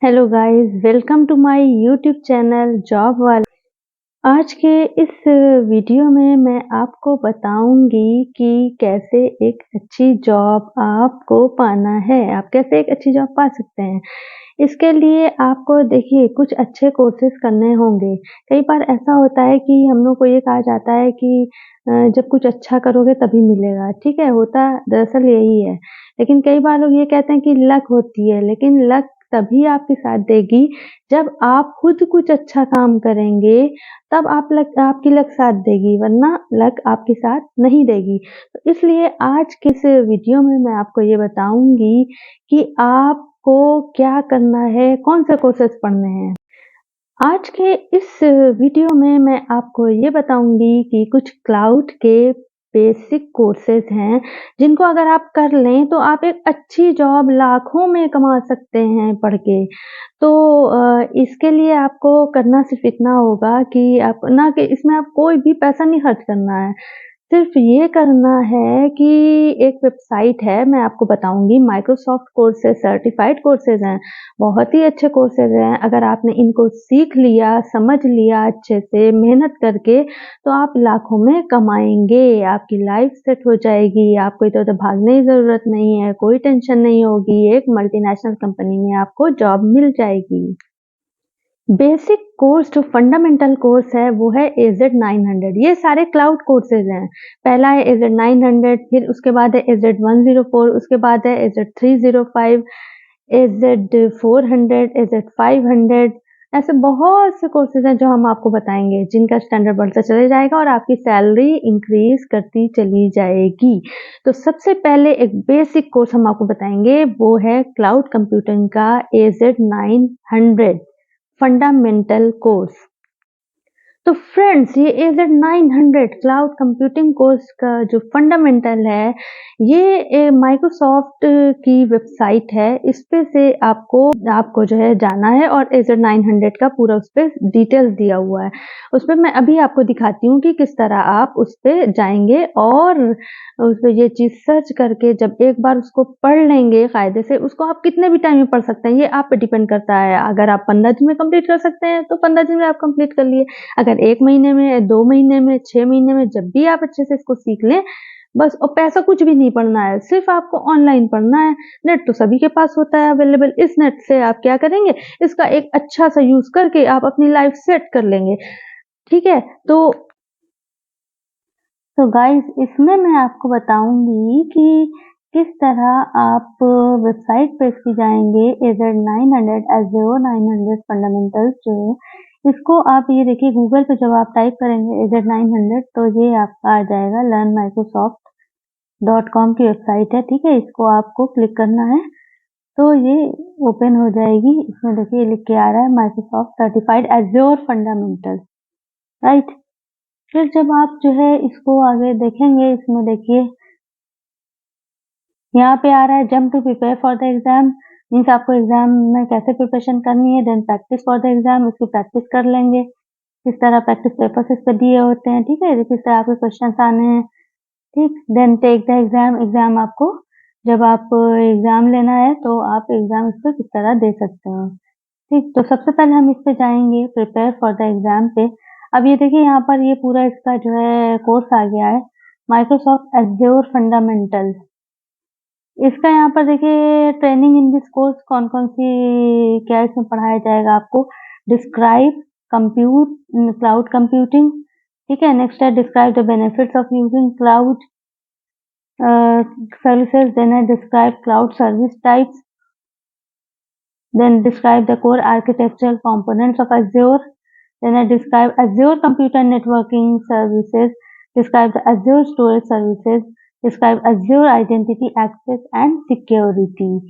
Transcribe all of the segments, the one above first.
Hello guys, welcome to my YouTube channel job वाला। आज के इस वीडियो में मैं आपको बताऊंगी कि कैसे एक अच्छी जॉब आपको पाना है। आप कैसे एक अच्छी जॉब पा सकते हैं। इसके लिए आपको देखिए कुछ अच्छे कोर्सेज करने होंगे। कई बार ऐसा होता है कि हम लोग को ये कहा जाता है कि जब कुछ अच्छा करोगे तभी मिलेगा। ठीक है, होता दरअसल यही है। लेकिन कई बार लोग ये कहते हैं कि लक होती है, लेकिन लक तभी आपके साथ देगी जब आप खुद कुछ अच्छा काम करेंगे, तब आपकी लक साथ देगी, वरना लक आपके साथ नहीं देगी। तो इसलिए आज के इस वीडियो में मैं आपको ये बताऊंगी कि आपको क्या करना है, कौन से कोर्सेज पढ़ने हैं। आज के इस वीडियो में मैं आपको ये बताऊंगी कि कुछ क्लाउड के बेसिक कोर्सेज हैं, जिनको अगर आप कर लें तो आप एक अच्छी जॉब लाखों में कमा सकते हैं पढ़ के। तो इसके लिए आपको करना सिर्फ इतना होगा कि आप ना कि इसमें आप कोई भी पैसा नहीं खर्च करना है। सिर्फ ये करना है कि एक वेबसाइट है, मैं आपको बताऊँगी, माइक्रोसॉफ्ट कोर्सेज़ सर्टिफाइड कोर्सेज़ हैं। बहुत ही अच्छे कोर्सेज़ हैं। अगर आपने इनको सीख लिया, समझ लिया अच्छे से मेहनत करके, तो आप लाखों में कमाएँगे। आपकी लाइफ़ सेट हो जाएगी, आपको इधर-उधर भागने की ज़रूरत नहीं है, कोई टेंशन नहीं होगी। एक मल्टीनेशनल कंपनी में आपको जॉब मिल जाएगी। बेसिक कोर्स जो फंडामेंटल कोर्स है वो है AZ 900। ये सारे क्लाउड कोर्सेज हैं। पहला है AZ 900, फिर उसके बाद है AZ 104, उसके बाद है AZ 305, AZ 400, AZ 500। ऐसे बहुत से कोर्सेज हैं जो हम आपको बताएंगे, जिनका स्टैंडर्ड बढ़ता चला जाएगा और आपकी सैलरी इंक्रीज करती चली जाएगी। तो सबसे पहले एक बेसिक कोर्स हम आपको बताएंगे, वो है क्लाउड कंप्यूटिंग का AZ 900 फंडामेंटल कोर्स। तो फ्रेंड्स, ये AZ 900 क्लाउड कंप्यूटिंग कोर्स का जो फंडामेंटल है, ये माइक्रोसॉफ्ट की वेबसाइट है। इस पे से आपको जो है जाना है और AZ 900 का पूरा उस पे डिटेल्स दिया हुआ है। उस पे मैं अभी आपको दिखाती हूँ कि किस तरह आप उस पे जाएंगे और उस पे ये चीज़ सर्च करके जब एक बार उसको पढ़ लेंगे कायदे से, उसको आप कितने भी टाइम में पढ़ सकते हैं, ये आप पे डिपेंड करता है। अगर आप 15 दिन में कंप्लीट कर सकते हैं तो 15 दिन में आप कंप्लीट कर लिए। अगर 1 महीने में, 2 महीने में, 6 महीने में, जब भी आप अच्छे से इसको सीख लें, बस। और पैसा कुछ भी नहीं पड़ना है, सिर्फ आपको ऑनलाइन पढ़ना है। नेट तो सभी के पास होता है अवेलेबल। इस नेट से आप क्या करेंगे, इसका एक अच्छा सा यूज़ करके आप अपनी लाइफ सेट कर लेंगे। ठीक है? तो गाइस, इसमें मैं आपको बताऊंगी कि किस तरह आप वेबसाइट पे इसकी जाएंगे। AZ 900 Azure 900 फंडामेंटल्स जो है, इसको आप ये देखिए गूगल पे जब आप टाइप करेंगे AZ 900, तो ये आपका आ जाएगा learnmicrosoft.com की वेबसाइट है। ठीक है, इसको आपको क्लिक करना है तो ये ओपन हो जाएगी। इसमें देखिए लिख के आ रहा है Microsoft certified azure fundamental, right. फिर जब आप जो है इसको आगे देखेंगे, इसमें देखिए यहाँ पे आ रहा है jump to prepare for the exam. Means आपको एग्जाम में कैसे प्रिपरेशन करनी है। Then practice for the exam, इसकी प्रैक्टिस कर लेंगे। इस तरह प्रैक्टिस पेपर्स इस पर दिए होते हैं। ठीक है, किस तरह आपके क्वेश्चन आने हैं। ठीक, then take the exam. Exam आपको जब आप एग्जाम लेना है तो आप एग्जाम इस पर किस तरह दे सकते हैं। ठीक, तो सबसे पहले हम इस पे जाएंगे प्रिपेयर फॉर द एग्जाम पे। अब ये देखिए यहाँ पर ये पूरा इसका जो है कोर्स आ गया है, माइक्रोसॉफ्ट एज्योर फंडामेंटल। इसका यहाँ पर देखिए ट्रेनिंग इन दिस कोर्स कौन कौन सी क्या इसमें पढ़ाया जाएगा आपको। Describe compute cloud computing. ठीक है, नेक्स्ट है describe the benefits of using cloud services. Then है describe cloud service types. Then describe the core architectural components of Azure. Then I describe Azure Computer Networking Services. Describe the Azure Storage Services. Describe Azure Identity Access and Security.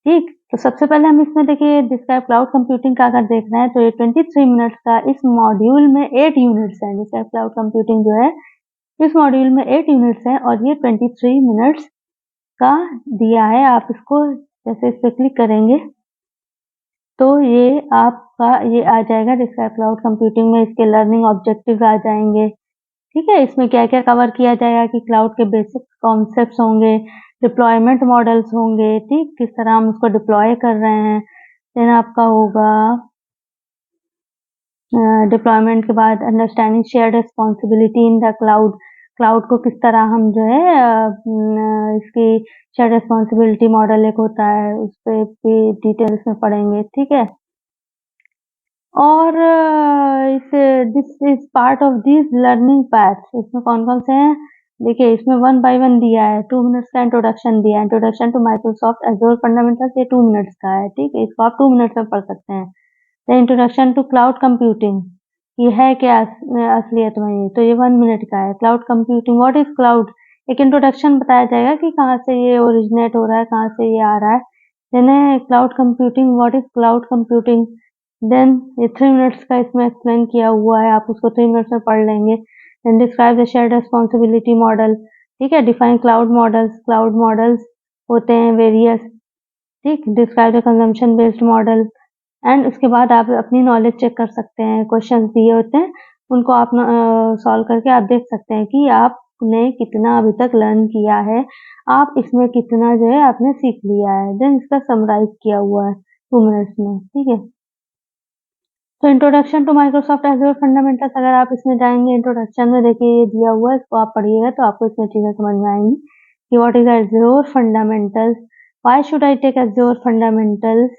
ठीक, तो सबसे पहले हम इसमें देखिए describe cloud computing का अगर देखना है तो ये 23 मिनट्स का, इस मॉड्यूल में 8 यूनिट्स हैं। डिस्क्राइब क्लाउड कंप्यूटिंग जो है इस मॉड्यूल में 8 यूनिट्स हैं और ये 23 मिनट्स का दिया है। आप इसको जैसे इस पर क्लिक करेंगे तो ये आपका ये आ जाएगा डिस्क्राइब क्लाउड कंप्यूटिंग में। इसके लर्निंग ऑब्जेक्टिव्स आ जाएंगे। ठीक है, इसमें क्या क्या कवर किया जाएगा कि क्लाउड के बेसिक कॉन्सेप्ट्स होंगे, डिप्लॉयमेंट मॉडल्स होंगे। ठीक, किस तरह हम उसको डिप्लॉय कर रहे हैं। देन आपका होगा डिप्लॉयमेंट के बाद understanding shared responsibility in the cloud. Cloud को किस तरह हम जो है इसकी शेयर्ड रिस्पॉन्सिबिलिटी मॉडल एक होता है, उस पर भी डिटेल्स में पढ़ेंगे, ठीक है। और this is part of this learning paths. इसमें कौन कौन से हैं देखिए, इसमें 1 बाय 1 दिया है। 2 मिनट्स का इंट्रोडक्शन दिया है, introduction to Microsoft Azure fundamentals, ये 2 मिनट्स का है, ठीक है, इसको आप 2 मिनट्स में पढ़ सकते हैं। The introduction to cloud computing, ये है क्या असलियत में, ये तो ये 1 मिनट का है। Cloud computing, what is cloud, एक इंट्रोडक्शन बताया जाएगा कि कहाँ से ये ओरिजिनेट हो रहा है, कहाँ से ये आ रहा है। Then cloud computing, what is cloud computing. Then ये 3 मिनट्स का इसमें एक्सप्लेन किया हुआ है, आप उसको 3 मिनट्स में पढ़ लेंगे। Then describe the shared responsibility model, ठीक है। Define cloud models, cloud models होते हैं वेरियस, ठीक। Describe the consumption based model, and उसके बाद आप अपनी नॉलेज चेक कर सकते हैं। क्वेश्चंस दिए होते हैं, उनको आप सॉल्व करके आप देख सकते हैं कि आपने कितना अभी तक लर्न किया है, आप इसमें कितना जो है आपने सीख लिया है। देन इसका समराइज किया हुआ है 2 मिनट्स में, ठीक है। तो introduction to Microsoft Azure fundamentals, अगर आप इसमें जाएंगे इंट्रोडक्शन में, देखिए ये दिया हुआ है, इसको आप पढ़िएगा तो आपको इसमें चीजें समझ में आएंगी कि what is Azure fundamentals, why should I take Azure fundamentals,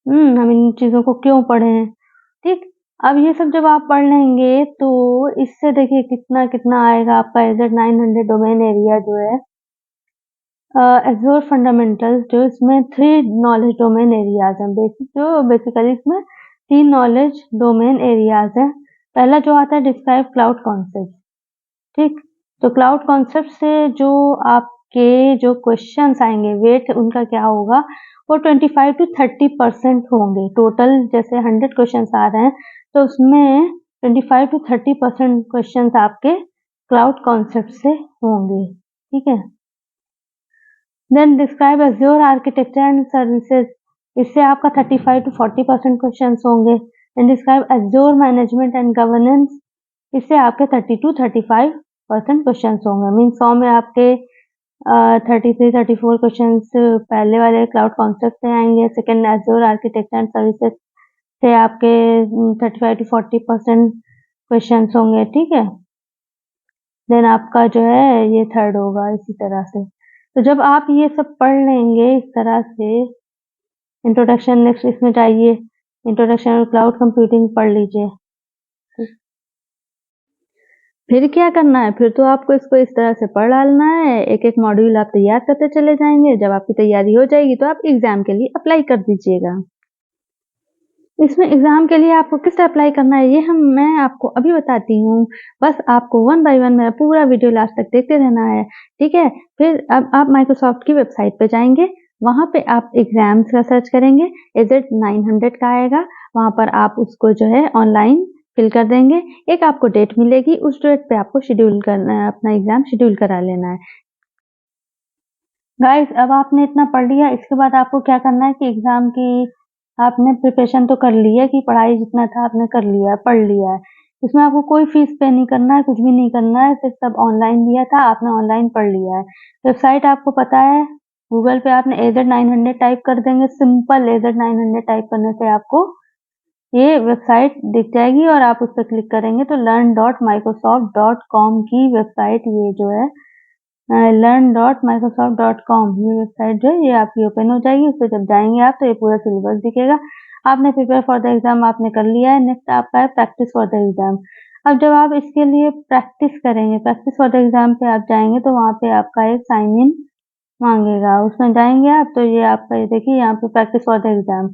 हम इन चीजों को क्यों पढ़े हैं, ठीक। अब ये सब जब आप पढ़ लेंगे तो इससे देखिए कितना कितना आएगा आपका AZ-900 डोमेन एरिया जो है। एज़्योर फंडामेंटल्स जो इसमें 3 नॉलेज डोमेन एरियाज हैं, बेसिकली इसमें 3 नॉलेज डोमेन एरियाज हैं। पहला जो आता है डिस्क्राइब क्लाउड कॉन्सेप्ट, ठीक। तो क्लाउड कॉन्सेप्ट से जो आपके जो क्वेश्चंस आएंगे, वेट उनका क्या होगा, वो 25 to 30% होंगे। टोटल जैसे 100 क्वेश्चंस आ रहे हैं तो उसमें 25 to 30% क्वेश्चंस आपके क्लाउड कॉन्सेप्ट से होंगे, ठीक है। Then describe Azure architecture and services, इससे आपका 35 to 40% क्वेश्चंस होंगे। Then describe Azure management and governance, इससे आपके 30 to 35% क्वेश्चंस होंगे। मीन 100 में आपके 33-34 क्वेश्चंस पहले वाले क्लाउड कॉन्सेप्ट से आएंगे। Second Azure architecture and services से आपके 35 to 40% क्वेश्चंस होंगे, ठीक है। देन आपका जो है ये थर्ड होगा इसी तरह से। तो जब आप ये सब पढ़ लेंगे इस तरह से, इंट्रोडक्शन, नेक्स्ट इसमें जाइए, इंट्रोडक्शन और क्लाउड कंप्यूटिंग पढ़ लीजिए। फिर क्या करना है, फिर तो आपको इसको इस तरह से पढ़ डालना है, एक एक मॉड्यूल आप तैयार करते चले जाएंगे। जब आपकी तैयारी हो जाएगी तो आप एग्जाम के लिए अप्लाई कर दीजिएगा। इसमें एग्जाम के लिए आपको किस अप्लाई करना है ये मैं आपको अभी बताती हूँ। बस आपको 1 बाय 1 मेरा पूरा वीडियो लास्ट तक देखते रहना है, ठीक है। फिर अब आप माइक्रोसॉफ्ट की वेबसाइट पे जाएंगे, वहां पे आप एग्जाम्स का सर्च करेंगे, AZ-900 का आएगा, वहां पर आप उसको जो है ऑनलाइन फिल कर देंगे। एक आपको डेट मिलेगी, उस डेट पे आपको शेड्यूल करना है, अपना एग्जाम शेड्यूल करा लेना है। गाइस, अब आपने इतना पढ़ लिया, इसके बाद आपको क्या करना है कि एग्जाम की आपने प्रिपरेशन तो कर ली है, कि पढ़ाई जितना था आपने कर लिया है, पढ़ लिया है। इसमें आपको कोई फीस पे नहीं करना है, कुछ भी नहीं करना है, सिर्फ सब ऑनलाइन दिया था, आपने ऑनलाइन पढ़ लिया है। वेबसाइट आपको पता है, गूगल पे आपने AZ-900 टाइप कर देंगे, सिंपल AZ-900 टाइप करने से आपको ये वेबसाइट दिख जाएगी और आप उस पर क्लिक करेंगे तो learn.microsoft.com की वेबसाइट ये जो है, learn.microsoft.com, ये वेबसाइट जो है ये आपकी ओपन हो जाएगी। उस पर जब जाएंगे आप तो ये पूरा सिलेबस दिखेगा। आपने प्रिपेयर फॉर द एग्जाम आपने कर लिया है। नेक्स्ट आपका है प्रैक्टिस फॉर द एग्जाम। अब जब आप इसके लिए प्रैक्टिस करेंगे, प्रैक्टिस फॉर द एग्जाम पे आप जाएंगे तो वहाँ पे आपका एक साइन इन मांगेगा, उसमें जाएंगे आप तो ये आपका ये देखिए यहाँ पे practice for the exam.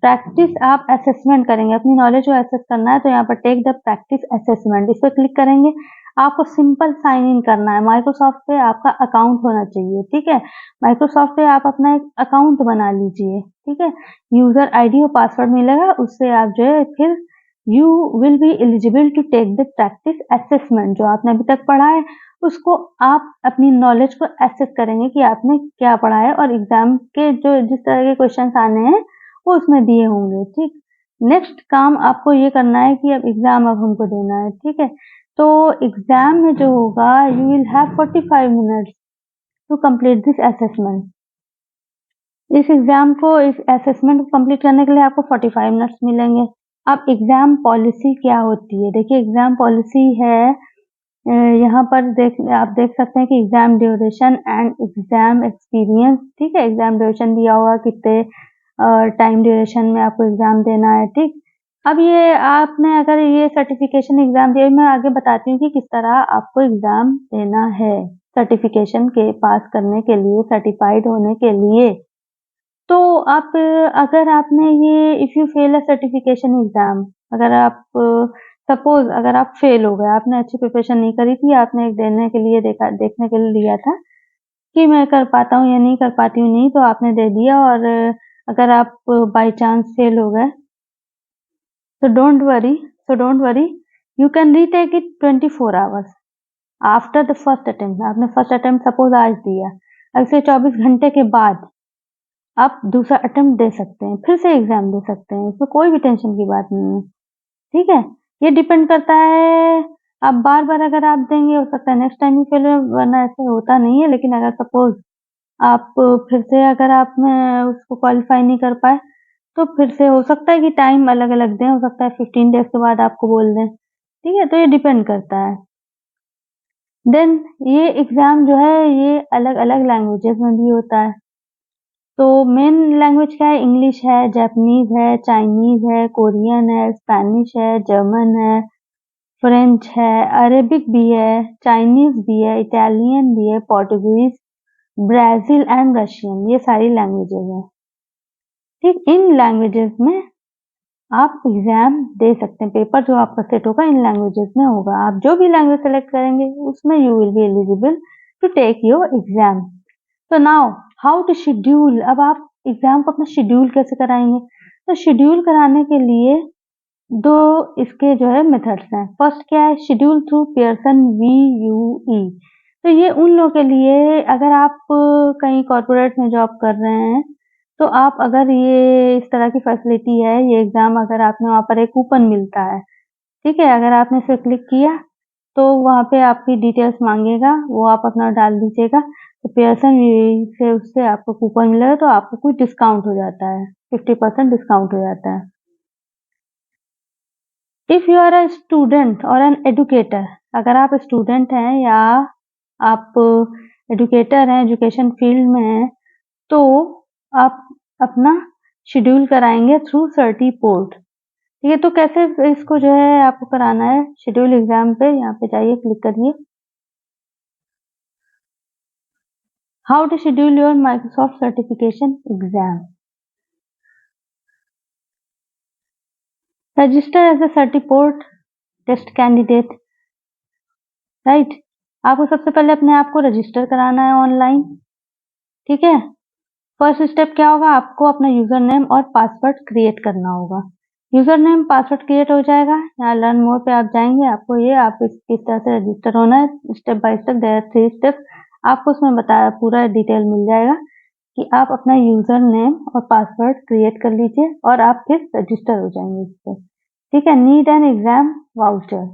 Practice आप असेसमेंट करेंगे, अपनी नॉलेज को असेस करना है तो यहाँ पर टेक द प्रैक्टिस असेसमेंट, इस पर क्लिक करेंगे। आपको सिंपल साइन इन करना है, माइक्रोसॉफ्ट पे आपका अकाउंट होना चाहिए, ठीक है। माइक्रोसॉफ्ट पे आप अपना एक अकाउंट बना लीजिए, ठीक है। यूजर आईडी और पासवर्ड मिलेगा, उससे आप जो है फिर you will be eligible to take the practice assessment. जो आपने अभी तक पढ़ा है उसको आप अपनी नॉलेज को एसेस करेंगे कि आपने क्या पढ़ा है, और एग्जाम के जो जिस तरह के क्वेश्चंस आने हैं वो उसमें दिए होंगे, ठीक। नेक्स्ट काम आपको ये करना है कि अब एग्जाम अब हमको देना है, ठीक है। तो एग्जाम में जो होगा, you will have 45 minutes to complete this assessment. इस एग्ज़ाम को, इस असेसमेंट को कंप्लीट करने के लिए आपको 45 मिनट्स मिलेंगे। अब एग्ज़ाम पॉलिसी क्या होती है? देखिए, एग्ज़ाम पॉलिसी है, यहाँ पर आप देख सकते हैं कि exam duration and exam experience, ठीक है? एग्ज़ाम ड्यूरेशन दिया होगा, कितने टाइम ड्यूरेशन में आपको एग्ज़ाम देना है, ठीक? अब ये आपने अगर ये सर्टिफ़िकेशन एग्ज़ाम दिया, मैं आगे बताती हूँ कि किस तरह आपको एग्ज़ाम देना है, सर्टिफ़िकेशन के पास करने के लिए, सर्टिफ़ाइड होने के लिए। तो आप, अगर आपने ये if you fail a certification exam, अगर आप सपोज अगर आप फेल हो गए, आपने अच्छी प्रिपरेशन नहीं करी थी, आपने देने के लिए देखने के लिए लिया था कि मैं कर पाता हूँ या नहीं कर पाती हूँ, नहीं तो आपने दे दिया, और अगर आप बाय चांस फेल हो गए, तो don't worry, you can retake it 24 hours after the first attempt. आपने फर्स्ट अटेम्प्ट सपोज आज दिया, अब से 24 घंटे के बाद आप दूसरा अटेम्प्ट दे सकते हैं, फिर से एग्ज़ाम दे सकते हैं, इसमें कोई भी टेंशन की बात नहीं है, ठीक है? ये डिपेंड करता है, आप बार-बार अगर आप देंगे, हो सकता है नेक्स्ट टाइम ही फेल हो, वरना ऐसे होता नहीं है। लेकिन अगर सपोज़ आप फिर से अगर आप में उसको क्वालीफाई नहीं कर पाए, तो फिर से हो सकता है कि टाइम अलग-अलग दें, हो सकता है 15 डेज़ के बाद आपको बोल दें, ठीक है? तो ये डिपेंड करता है। देन ये एग्ज़ाम जो है, ये अलग-अलग लैंग्वेजेज़ में भी होता है। तो मेन लैंग्वेज क्या है? इंग्लिश है, जापानीज़ है, चाइनीज़ है, कोरियन है, स्पेनिश है, जर्मन है, फ्रेंच है, अरेबिक भी है, चाइनीज़ भी है, इटालियन भी है, पोर्टुगीज़, ब्राज़ील एंड रशियन, ये सारी लैंग्वेजेज़ हैं। ठीक, इन लैंग्वेजेज़ में आप एग्ज़ाम दे सकते हैं, पेपर जो आपका सेट होगा इन लैंग्वेजेज़ में होगा। आप जो भी लैंग्वेज सेलेक्ट करेंगे, उसमें you will be eligible to take your exam. तो नाउ हाउ टू शेड्यूल, अब आप एग्जाम को अपना शेड्यूल कैसे कराएंगे? तो शेड्यूल कराने के लिए दो इसके जो है मेथड्स हैं। फर्स्ट क्या है? Schedule through Pearson VUE। तो ये उन लोगों के लिए, अगर आप कहीं कॉर्पोरेट में जॉब कर रहे हैं, तो आप अगर ये इस तरह की फैसिलिटी है, ये एग्जाम अगर आपने, वहाँ पर एक कूपन मिलता है, ठीक है? अगर आपने इस पे क्लिक किया, तो वहाँ पे आपकी डिटेल्स मांगेगा, वो आप अपना डाल दीजिएगा, तो पियर्सन से उससे आपको कूपन मिलेगा, तो आपको कुछ डिस्काउंट हो जाता है, 50% डिस्काउंट हो जाता है। If you are a student और एन एडुकेटर, अगर आप स्टूडेंट हैं या आप एडुकेटर हैं, एजुकेशन फील्ड में हैं, तो आप अपना शेड्यूल कराएंगे थ्रू सर्टिपोर्ट। ठीक है, तो कैसे इसको जो है आपको कराना है शेड्यूल एग्जाम पे, यहाँ पे जाइए, क्लिक करिए, how to schedule your Microsoft certification exam. Register as a Certiport test candidate, right? आपको सबसे पहले अपने आप को रजिस्टर कराना है ऑनलाइन, ठीक है? फर्स्ट स्टेप क्या होगा? आपको अपना यूजर नेम और पासवर्ड क्रिएट करना होगा। यूजर नेम पासवर्ड क्रिएट हो जाएगा, यहाँ लर्न मोर पे आप जाएंगे, आपको ये आप किस तरह से रजिस्टर होना है, step by step, there are 3 steps, आपको उसमें बताया, पूरा डिटेल मिल जाएगा कि आप अपना यूजर नेम और पासवर्ड क्रिएट कर लीजिए और आप फिर रजिस्टर हो जाएंगे इस पर, ठीक है? नीड एन एग्जाम वाउचर,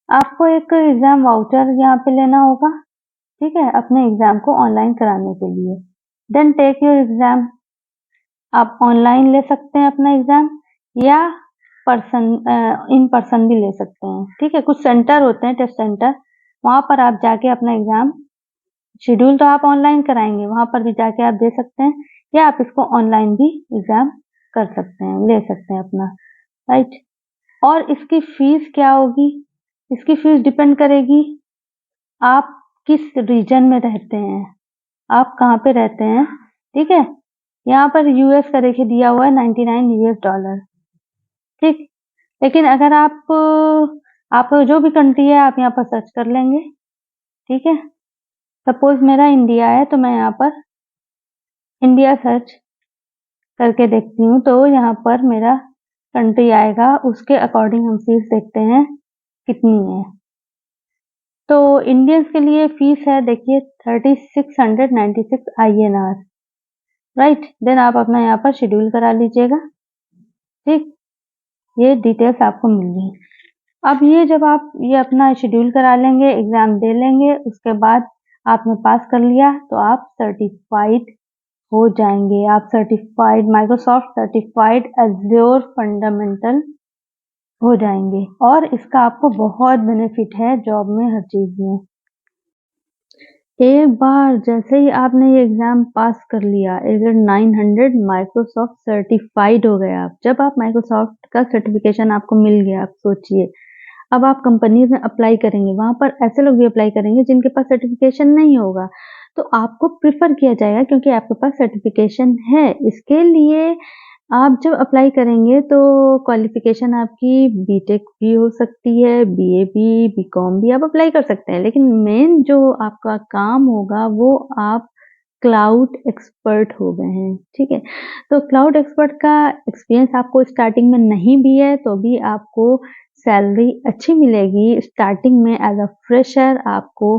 आपको एक एग्जाम वाउचर यहाँ पे लेना होगा, ठीक है, अपने एग्जाम को ऑनलाइन कराने के लिए। देन टेक योर एग्जाम, आप ऑनलाइन ले सकते हैं अपना एग्जाम, या इन पर्सन भी ले सकते हैं, ठीक है? कुछ सेंटर होते हैं, टेस्ट सेंटर, वहां पर आप जाके अपना एग्जाम, शेड्यूल तो आप ऑनलाइन कराएंगे, वहां पर भी जाके आप दे सकते हैं, या आप इसको ऑनलाइन भी एग्जाम कर सकते हैं, ले सकते हैं अपना, राइट? और इसकी फीस क्या होगी? इसकी फीस डिपेंड करेगी आप किस रीजन में रहते हैं, आप कहाँ पे रहते हैं, ठीक है? यहाँ पर यूएस का देखिए दिया हुआ है $99, ठीक? लेकिन अगर आप जो भी कंट्री है आप यहाँ पर सर्च कर लेंगे, ठीक है? सपोज मेरा इंडिया है, तो मैं यहाँ पर इंडिया सर्च करके देखती हूँ, तो यहाँ पर मेरा कंट्री आएगा, उसके अकॉर्डिंग हम फीस देखते हैं कितनी है। तो इंडियंस के लिए फीस है, देखिए 3696 INR, राइट? देन आप अपना यहाँ पर शेड्यूल करा लीजिएगा, ठीक? ये डिटेल्स आपको मिल गई। अब ये जब आप ये अपना शेड्यूल करा लेंगे, एग्जाम दे लेंगे, उसके बाद आपने पास कर लिया, तो आप सर्टिफाइड हो जाएंगे। आप certified, Microsoft certified Azure fundamental हो जाएंगे और इसका आपको बहुत बेनिफिट है जॉब में, हर चीज में। एक बार जैसे ही आपने ये एग्जाम पास कर लिया, एज़र 900 माइक्रोसॉफ्ट सर्टिफाइड हो गए आप। जब आप माइक्रोसॉफ्ट का सर्टिफिकेशन आपको मिल गया, आप सोचिए अब आप कंपनी में अप्लाई करेंगे, वहां पर ऐसे लोग भी अप्लाई करेंगे जिनके पास सर्टिफिकेशन नहीं होगा, तो आपको प्रिफर किया जाएगा क्योंकि आपके पास सर्टिफिकेशन है। इसके लिए आप जब अप्लाई करेंगे तो क्वालिफिकेशन आपकी बीटेक भी हो सकती है, बीए भी, बीकॉम भी आप अप्लाई कर सकते हैं, लेकिन मेन जो आपका काम होगा वो आप क्लाउड एक्सपर्ट हो गए हैं, ठीक है। तो क्लाउड एक्सपर्ट का एक्सपीरियंस आपको स्टार्टिंग में नहीं भी है तो भी आपको सैलरी अच्छी मिलेगी। स्टार्टिंग में एज अ फ्रेशर आपको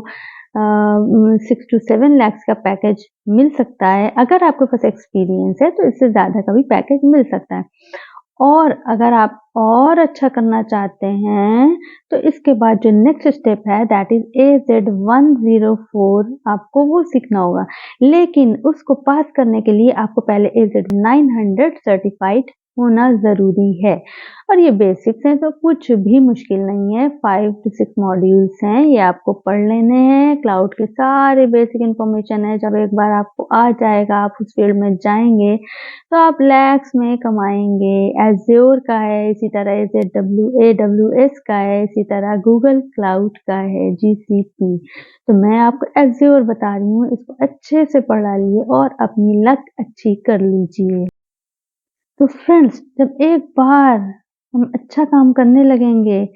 6 to 7 lakhs का पैकेज मिल सकता है। अगर आपके पास एक्सपीरियंस है तो इससे ज़्यादा का भी पैकेज मिल सकता है। और अगर आप और अच्छा करना चाहते हैं तो इसके बाद जो नेक्स्ट स्टेप है दैट इज AZ104, आपको वो सीखना होगा, लेकिन उसको पास करने के लिए आपको पहले AZ900 सर्टिफाइड होना जरूरी है। और ये बेसिक्स हैं तो कुछ भी मुश्किल नहीं है, 5 to 6 मॉड्यूल्स हैं, ये आपको पढ़ लेने हैं। क्लाउड के सारे बेसिक इंफॉर्मेशन है, जब एक बार आपको आ जाएगा, आप उस फील्ड में जाएंगे तो आप लैक्स में कमाएंगे। एज़्योर का है, इसी तरह AWS का है, इसी तरह गूगल क्लाउड का है, GCP। तो मैं आपको एज़्योर बता रही हूँ, इसको अच्छे से पढ़ा लिए और अपनी लक अच्छी कर लीजिए। तो फ्रेंड्स, जब एक बार हम अच्छा काम करने लगेंगे,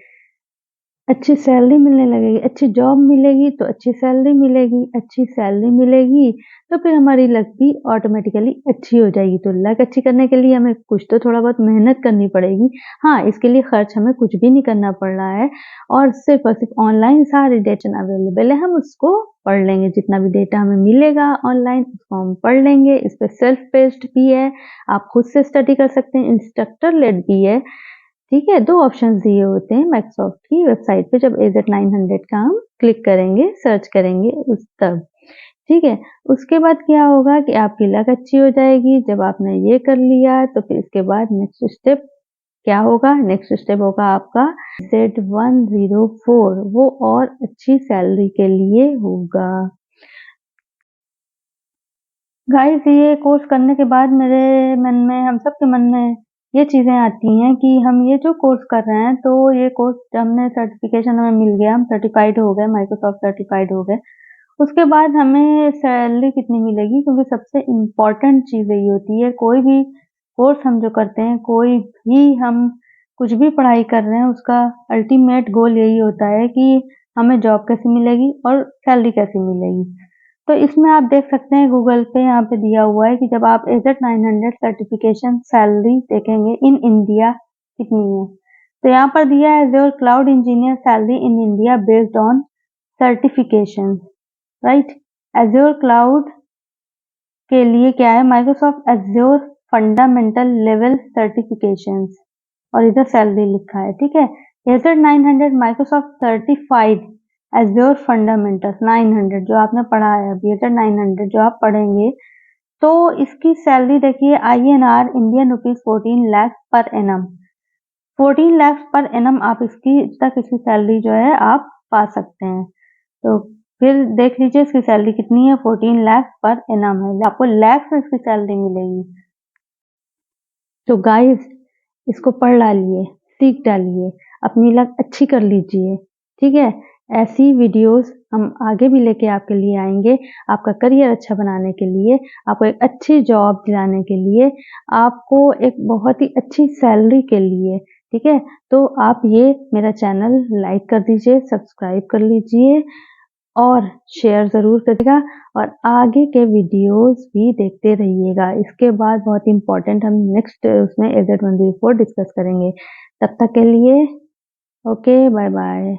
अच्छी सैलरी मिलने लगेगी, अच्छी जॉब मिलेगी तो अच्छी सैलरी मिलेगी, अच्छी सैलरी मिलेगी तो फिर हमारी लक भी ऑटोमेटिकली अच्छी हो जाएगी। तो लक अच्छी करने के लिए हमें कुछ तो थोड़ा बहुत मेहनत करनी पड़ेगी। हाँ, इसके लिए खर्च हमें कुछ भी नहीं करना पड़ रहा है और सिर्फ ऑनलाइन सारे डेटा अवेलेबल है, हम उसको पढ़ लेंगे। जितना भी डेटा हमें मिलेगा ऑनलाइन उसको हम पढ़ लेंगे। इस पर सेल्फ पेस्ड भी है, आप खुद से स्टडी कर सकते हैं, इंस्ट्रक्टर लेड भी है, ठीक है। 2 ऑप्शंस दिए होते हैं माइक्रोसॉफ्ट की वेबसाइट पे, जब AZ900 का हम क्लिक करेंगे, सर्च करेंगे उस तब, ठीक है। उसके बाद क्या होगा कि आपकी लक अच्छी हो जाएगी। जब आपने ये कर लिया तो फिर इसके बाद नेक्स्ट स्टेप क्या होगा? नेक्स्ट स्टेप होगा आपका Z104, वो और अच्छी सैलरी के लिए होगा। गाइस, ये कोर्स करने के बाद मेरे मन में, हम सबके मन में ये चीज़ें आती हैं कि हम ये जो कोर्स कर रहे हैं, तो ये कोर्स हमने सर्टिफिकेशन हमें मिल गया, हम सर्टिफाइड हो गए, माइक्रोसॉफ्ट सर्टिफाइड हो गए। उसके बाद हमें सैलरी कितनी मिलेगी? क्योंकि सबसे इम्पोर्टेंट चीज़ यही होती है, कोई भी कोर्स हम जो करते हैं, कोई भी हम कुछ भी पढ़ाई कर रहे हैं, उसका अल्टीमेट गोल यही होता है कि हमें जॉब कैसी मिलेगी और सैलरी कैसी मिलेगी। तो इसमें आप देख सकते हैं गूगल पे यहाँ पे दिया हुआ है कि जब आप AZ900 सर्टिफिकेशन सैलरी देखेंगे इन इंडिया कितनी है, तो यहाँ पर दिया है Azure cloud engineer salary in India based on certification, right. Azure cloud के लिए क्या है? Microsoft Azure fundamental level certifications, और इधर सैलरी लिखा है, ठीक है। AZ900 Microsoft certified Azure fundamentals 900 जो आपने पढ़ा है अभी, AZ900 जो आप पढ़ेंगे, तो इसकी सैलरी देखिए INR Indian rupees 14 lakh per annum, 14 lakh per annum आप इसकी सैलरी जो है आप पा सकते हैं। तो फिर देख लीजिए इसकी सैलरी कितनी है, 14 लाख पर एनम है, आपको लैक्स में इसकी सैलरी मिलेगी। तो गाइस, इसको पढ़ डालिए, सीख डालिए, अपनी लक अच्छी कर लीजिए, ठीक है। ऐसी वीडियोस हम आगे भी लेके आपके लिए आएंगे, आपका करियर अच्छा बनाने के लिए, आपको एक अच्छी जॉब दिलाने के लिए, आपको एक बहुत ही अच्छी सैलरी के लिए, ठीक है। तो आप ये मेरा चैनल लाइक कर दीजिए, सब्सक्राइब कर लीजिए और शेयर ज़रूर करिएगा और आगे के वीडियोस भी देखते रहिएगा। इसके बाद बहुत इम्पोर्टेंट हम नेक्स्ट उसमें AZ104 डिस्कस करेंगे। तब तक के लिए ओके, बाय बाय।